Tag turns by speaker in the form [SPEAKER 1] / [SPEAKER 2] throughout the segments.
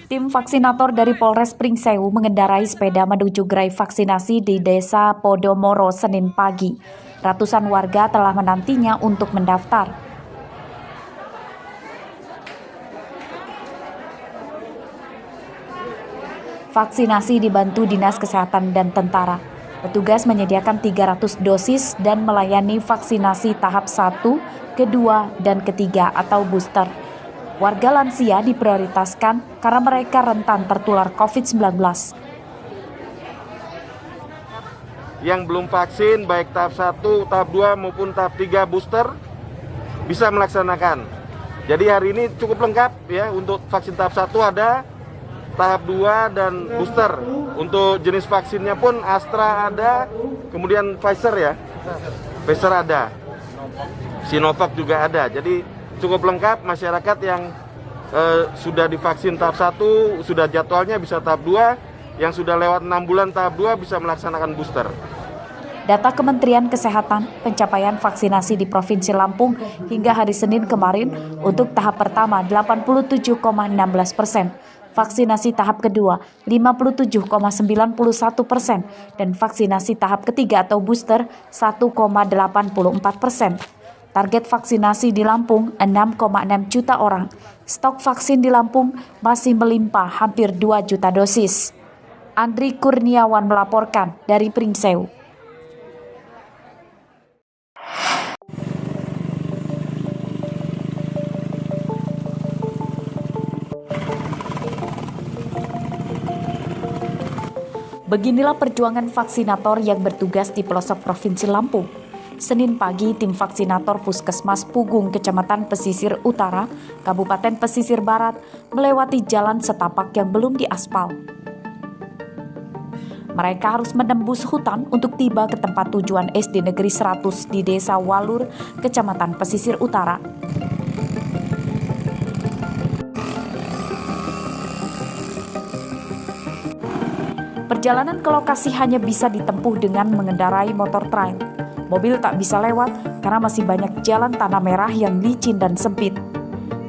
[SPEAKER 1] Tim vaksinator dari Polres Pringsewu mengendarai sepeda menuju gerai vaksinasi di Desa Podomoro Senin pagi. Ratusan warga telah menantinya untuk mendaftar. Vaksinasi dibantu Dinas Kesehatan dan Tentara. Petugas menyediakan 300 dosis dan melayani vaksinasi tahap 1, kedua, dan ketiga atau booster. Warga lansia diprioritaskan karena mereka rentan tertular COVID-19.
[SPEAKER 2] Yang belum vaksin baik tahap 1, tahap 2 maupun tahap 3 booster bisa melaksanakan. Jadi hari ini cukup lengkap ya, untuk vaksin tahap 1 ada, tahap 2 dan booster. Untuk jenis vaksinnya pun Astra ada, kemudian Pfizer ya. Pfizer ada. Sinovac juga ada. Jadi cukup lengkap. Masyarakat yang sudah divaksin tahap 1, sudah jadwalnya bisa tahap 2, yang sudah lewat 6 bulan tahap 2 bisa melaksanakan booster.
[SPEAKER 1] Data Kementerian Kesehatan, pencapaian vaksinasi di Provinsi Lampung hingga hari Senin kemarin untuk tahap pertama 87,16%, vaksinasi tahap kedua 57,91% dan vaksinasi tahap ketiga atau booster 1,84%. Target vaksinasi di Lampung 6,6 juta orang. Stok vaksin di Lampung masih melimpah hampir 2 juta dosis. Andri Kurniawan melaporkan dari Pringsewu. Beginilah perjuangan vaksinator yang bertugas di pelosok Provinsi Lampung. Senin pagi, tim vaksinator Puskesmas Pugung, Kecamatan Pesisir Utara, Kabupaten Pesisir Barat, melewati jalan setapak yang belum diaspal. Mereka harus menembus hutan untuk tiba ke tempat tujuan SD Negeri 100 di Desa Walur, Kecamatan Pesisir Utara. Perjalanan ke lokasi hanya bisa ditempuh dengan mengendarai motor trail. Mobil tak bisa lewat karena masih banyak jalan tanah merah yang licin dan sempit.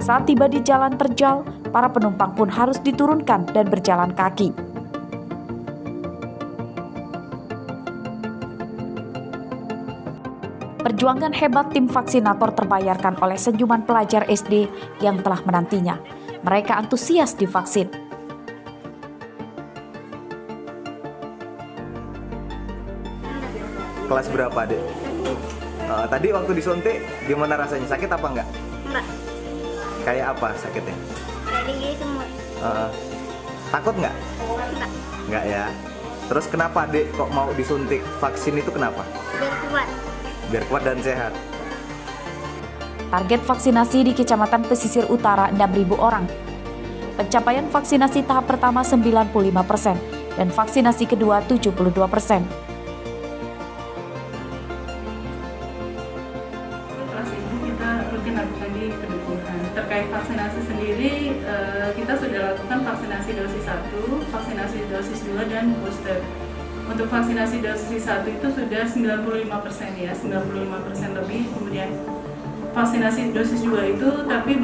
[SPEAKER 1] Saat tiba di jalan terjal, para penumpang pun harus diturunkan dan berjalan kaki. Perjuangan hebat tim vaksinator terbayarkan oleh senyuman pelajar SD yang telah menantinya. Mereka antusias divaksin.
[SPEAKER 3] Kelas berapa, Dek? Tadi waktu disuntik, gimana rasanya? Sakit apa enggak?
[SPEAKER 4] Enggak.
[SPEAKER 3] Kayak apa sakitnya?
[SPEAKER 4] Jadi semut.
[SPEAKER 3] Takut enggak?
[SPEAKER 4] Enggak.
[SPEAKER 3] Enggak ya. Terus kenapa, Dek, kok mau disuntik vaksin itu kenapa?
[SPEAKER 4] Biar kuat.
[SPEAKER 3] Biar kuat dan sehat.
[SPEAKER 1] Target vaksinasi di Kecamatan Pesisir Utara 6.000 orang. Pencapaian vaksinasi tahap pertama 95% dan vaksinasi kedua 72%.
[SPEAKER 5] Rutin lakukan di kedukuhan. Terkait vaksinasi sendiri, kita sudah lakukan vaksinasi dosis 1, vaksinasi dosis 2, dan booster. Untuk vaksinasi dosis 1 itu sudah 95% ya, 95% lebih. Kemudian vaksinasi dosis 2 itu tapi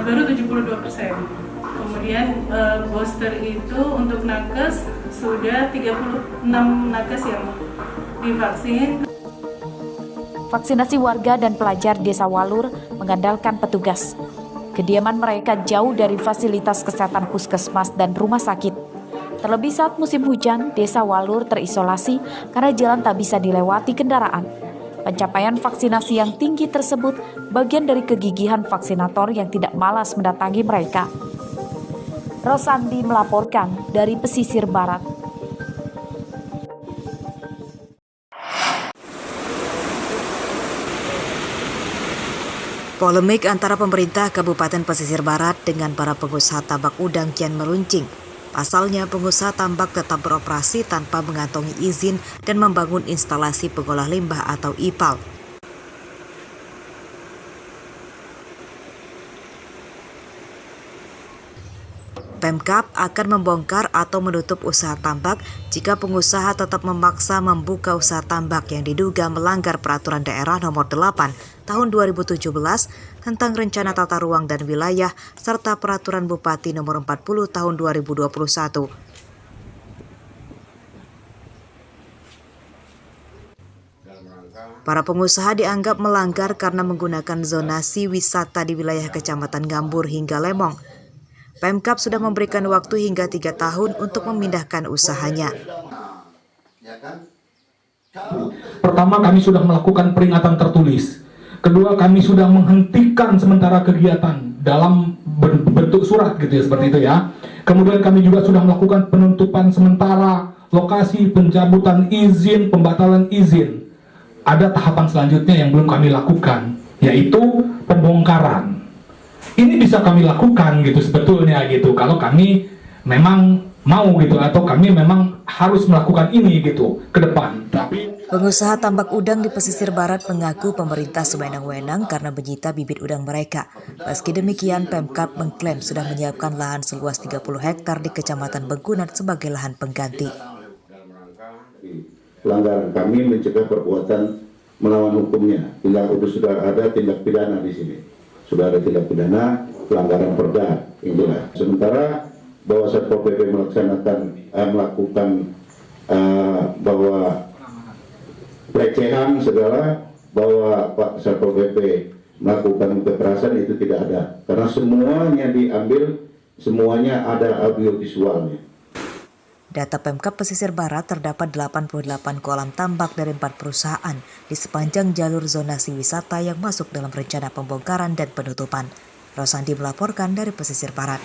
[SPEAKER 5] baru 72%. Kemudian booster itu untuk nakes sudah 36 nakes yang divaksin.
[SPEAKER 1] Vaksinasi warga dan pelajar Desa Walur mengandalkan petugas. Kediaman mereka jauh dari fasilitas kesehatan puskesmas dan rumah sakit. Terlebih saat musim hujan, Desa Walur terisolasi karena jalan tak bisa dilewati kendaraan. Pencapaian vaksinasi yang tinggi tersebut bagian dari kegigihan vaksinator yang tidak malas mendatangi mereka. Rosandi melaporkan dari Pesisir Barat.
[SPEAKER 6] Polemik antara pemerintah Kabupaten Pesisir Barat dengan para pengusaha tambak udang kian meruncing. Pasalnya, pengusaha tambak tetap beroperasi tanpa mengantongi izin dan membangun instalasi pengolah limbah atau IPAL. Pemkab akan membongkar atau menutup usaha tambak jika pengusaha tetap memaksa membuka usaha tambak yang diduga melanggar peraturan daerah nomor 8 tahun 2017 tentang Rencana Tata Ruang dan Wilayah serta Peraturan Bupati Nomor 40 tahun 2021. Para pengusaha dianggap melanggar karena menggunakan zonasi wisata di wilayah Kecamatan Gambur hingga Lemong. Pemkab sudah memberikan waktu hingga 3 tahun untuk memindahkan usahanya.
[SPEAKER 7] Pertama, kami sudah melakukan peringatan tertulis. Kedua, kami sudah menghentikan sementara kegiatan dalam bentuk surat gitu ya, seperti itu ya. Kemudian kami juga sudah melakukan penutupan sementara lokasi, pencabutan izin, pembatalan izin. Ada tahapan selanjutnya yang belum kami lakukan, yaitu pembongkaran. Ini bisa kami lakukan gitu sebetulnya gitu, kalau kami memang mau gitu, atau kami memang harus melakukan ini gitu ke depan. Tapi
[SPEAKER 6] pengusaha tambak udang di pesisir barat mengaku pemerintah sewenang-wenang karena menyita bibit udang mereka. Meski demikian, Pemkab mengklaim sudah menyiapkan lahan seluas 30 hektar di Kecamatan Bengkunat sebagai lahan pengganti.
[SPEAKER 8] Pelanggaran kami mencegah perbuatan melawan hukumnya. Sudah ada tindak pidana di sini. Sudah ada tindak pidana pelanggaran perda. Inilah. Sementara bahwa Satpol PP melakukan bahwa pelecehan segala, bahwa Pak Satpol PP melakukan kekerasan, itu tidak ada. Karena semuanya diambil, semuanya ada audiovisualnya.
[SPEAKER 6] Data Pemkab Pesisir Barat terdapat 88 kolam tambak dari 4 perusahaan di sepanjang jalur zonasi wisata yang masuk dalam rencana pembongkaran dan penutupan. Rosandi melaporkan dari Pesisir Barat.